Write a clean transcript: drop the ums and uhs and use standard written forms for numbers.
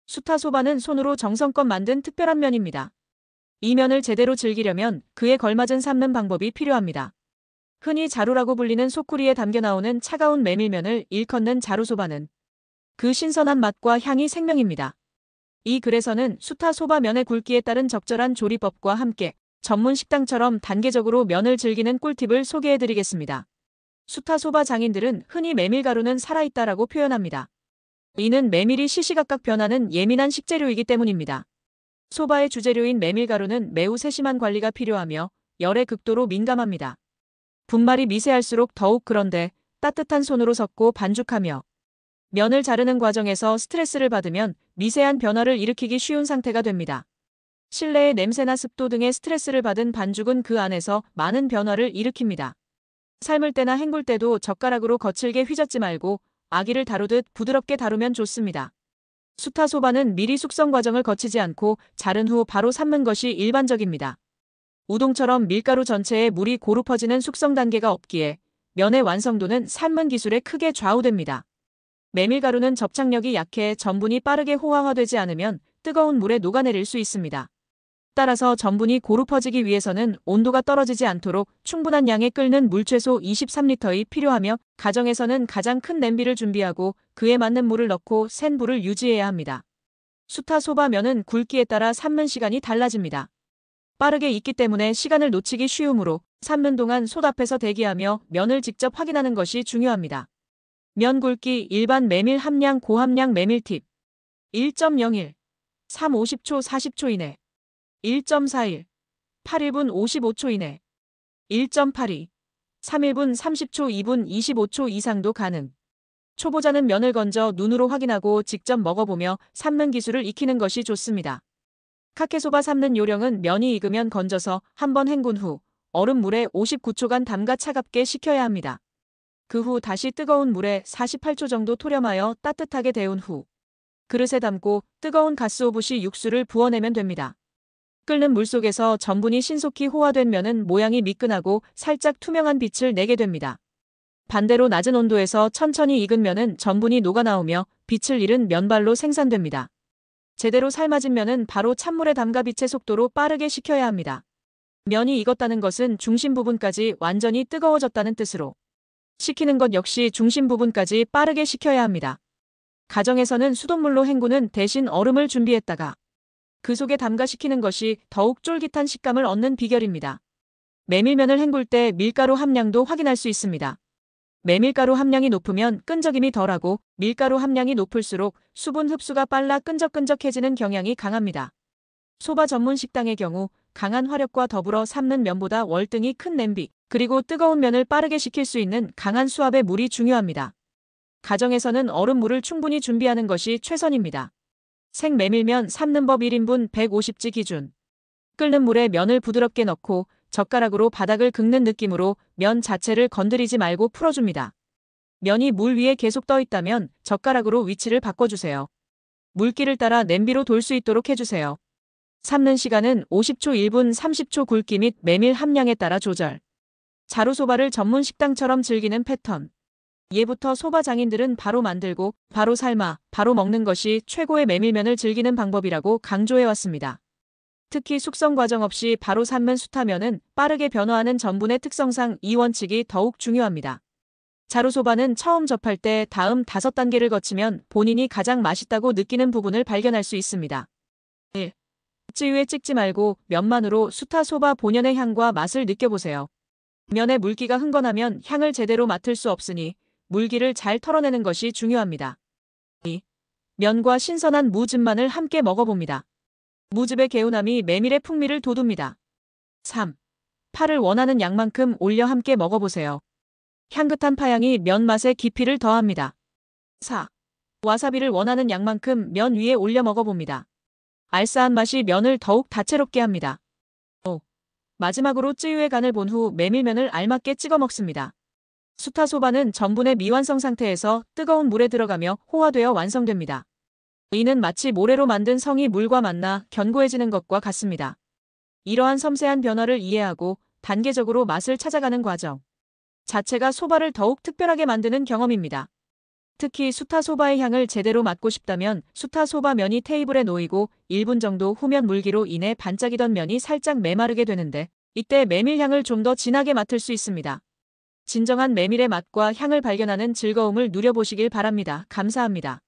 수타소바는 손으로 정성껏 만든 특별한 면입니다. 이 면을 제대로 즐기려면 그에 걸맞은 삶는 방법이 필요합니다. 흔히 자루라고 불리는 소쿠리에 담겨 나오는 차가운 메밀면을 일컫는 자루소바는 그 신선한 맛과 향이 생명입니다. 이 글에서는 수타소바 면의 굵기에 따른 적절한 조리법과 함께 전문 식당처럼 단계적으로 면을 즐기는 꿀팁을 소개해드리겠습니다. 수타소바 장인들은 흔히 메밀가루는 살아있다라고 표현합니다. 이는 메밀이 시시각각 변하는 예민한 식재료이기 때문입니다. 소바의 주재료인 메밀가루는 매우 세심한 관리가 필요하며 열에 극도로 민감합니다. 분말이 미세할수록 더욱 그런데 따뜻한 손으로 섞고 반죽하며 면을 자르는 과정에서 스트레스를 받으면 미세한 변화를 일으키기 쉬운 상태가 됩니다. 실내의 냄새나 습도 등의 스트레스를 받은 반죽은 그 안에서 많은 변화를 일으킵니다. 삶을 때나 헹굴 때도 젓가락으로 거칠게 휘젓지 말고 아기를 다루듯 부드럽게 다루면 좋습니다. 수타소바는 미리 숙성 과정을 거치지 않고 자른 후 바로 삶는 것이 일반적입니다. 우동처럼 밀가루 전체에 물이 고루 퍼지는 숙성 단계가 없기에 면의 완성도는 삶는 기술에 크게 좌우됩니다. 메밀가루는 접착력이 약해 전분이 빠르게 호황화되지 않으면 뜨거운 물에 녹아내릴 수 있습니다. 따라서 전분이 고루 퍼지기 위해서는 온도가 떨어지지 않도록 충분한 양의 끓는 물 최소 23리터이 필요하며 가정에서는 가장 큰 냄비를 준비하고 그에 맞는 물을 넣고 센 불을 유지해야 합니다. 수타소바 면은 굵기에 따라 삶는 시간이 달라집니다. 빠르게 익기 때문에 시간을 놓치기 쉬우므로 삶는 동안 솥 앞에서 대기하며 면을 직접 확인하는 것이 중요합니다. 면 굵기 일반 메밀 함량 고함량 메밀 팁 1.01 3 50초 40초 이내 1.41 8 1분 55초 이내 1.82 3 1분 30초 2분 25초 이상도 가능. 초보자는 면을 건져 눈으로 확인하고 직접 먹어보며 삶는 기술을 익히는 것이 좋습니다. 카케소바 삶는 요령은 면이 익으면 건져서 한번 헹군 후 얼음 물에 59초간 담가 차갑게 식혀야 합니다. 그 후 다시 뜨거운 물에 48초 정도 토렴하여 따뜻하게 데운 후 그릇에 담고 뜨거운 가스오브시 육수를 부어내면 됩니다. 끓는 물 속에서 전분이 신속히 호화된 면은 모양이 미끈하고 살짝 투명한 빛을 내게 됩니다. 반대로 낮은 온도에서 천천히 익은 면은 전분이 녹아나오며 빛을 잃은 면발로 생산됩니다. 제대로 삶아진 면은 바로 찬물에 담가 빛의 속도로 빠르게 식혀야 합니다. 면이 익었다는 것은 중심 부분까지 완전히 뜨거워졌다는 뜻으로 식히는 것 역시 중심 부분까지 빠르게 식혀야 합니다. 가정에서는 수돗물로 헹구는 대신 얼음을 준비했다가 그 속에 담가 식히는 것이 더욱 쫄깃한 식감을 얻는 비결입니다. 메밀면을 헹굴 때 밀가루 함량도 확인할 수 있습니다. 메밀가루 함량이 높으면 끈적임이 덜하고 밀가루 함량이 높을수록 수분 흡수가 빨라 끈적끈적해지는 경향이 강합니다. 소바 전문 식당의 경우 강한 화력과 더불어 삶는 면보다 월등히 큰 냄비, 그리고 뜨거운 면을 빠르게 식힐 수 있는 강한 수압의 물이 중요합니다. 가정에서는 얼음물을 충분히 준비하는 것이 최선입니다. 생메밀면 삶는 법 1인분 150지 기준. 끓는 물에 면을 부드럽게 넣고 젓가락으로 바닥을 긁는 느낌으로 면 자체를 건드리지 말고 풀어줍니다. 면이 물 위에 계속 떠 있다면 젓가락으로 위치를 바꿔주세요. 물기를 따라 냄비로 돌 수 있도록 해주세요. 삶는 시간은 50초 1분 30초 굵기 및 메밀 함량에 따라 조절. 자루소바를 전문 식당처럼 즐기는 패턴. 예부터 소바 장인들은 바로 만들고 바로 삶아 바로 먹는 것이 최고의 메밀면을 즐기는 방법이라고 강조해왔습니다. 특히 숙성 과정 없이 바로 삶는 수타면은 빠르게 변화하는 전분의 특성상 이 원칙이 더욱 중요합니다. 자루소바는 처음 접할 때 다음 5단계를 거치면 본인이 가장 맛있다고 느끼는 부분을 발견할 수 있습니다. 1. 찌위에 찍지 말고 면만으로 수타소바 본연의 향과 맛을 느껴보세요. 면의 물기가 흥건하면 향을 제대로 맡을 수 없으니 물기를 잘 털어내는 것이 중요합니다. 2. 면과 신선한 무즙만을 함께 먹어봅니다. 무즙의 개운함이 메밀의 풍미를 돋웁니다. 3. 파를 원하는 양만큼 올려 함께 먹어보세요. 향긋한 파향이 면 맛에 깊이를 더합니다. 4. 와사비를 원하는 양만큼 면 위에 올려 먹어봅니다. 알싸한 맛이 면을 더욱 다채롭게 합니다. 5. 마지막으로 쯔유의 간을 본 후 메밀면을 알맞게 찍어 먹습니다. 수타소바는 전분의 미완성 상태에서 뜨거운 물에 들어가며 호화되어 완성됩니다. 이는 마치 모래로 만든 성이 물과 만나 견고해지는 것과 같습니다. 이러한 섬세한 변화를 이해하고 단계적으로 맛을 찾아가는 과정 자체가 소바를 더욱 특별하게 만드는 경험입니다. 특히 수타소바의 향을 제대로 맡고 싶다면 수타소바 면이 테이블에 놓이고 1분 정도 후면 물기로 인해 반짝이던 면이 살짝 메마르게 되는데 이때 메밀향을 좀 더 진하게 맡을 수 있습니다. 진정한 메밀의 맛과 향을 발견하는 즐거움을 누려보시길 바랍니다. 감사합니다.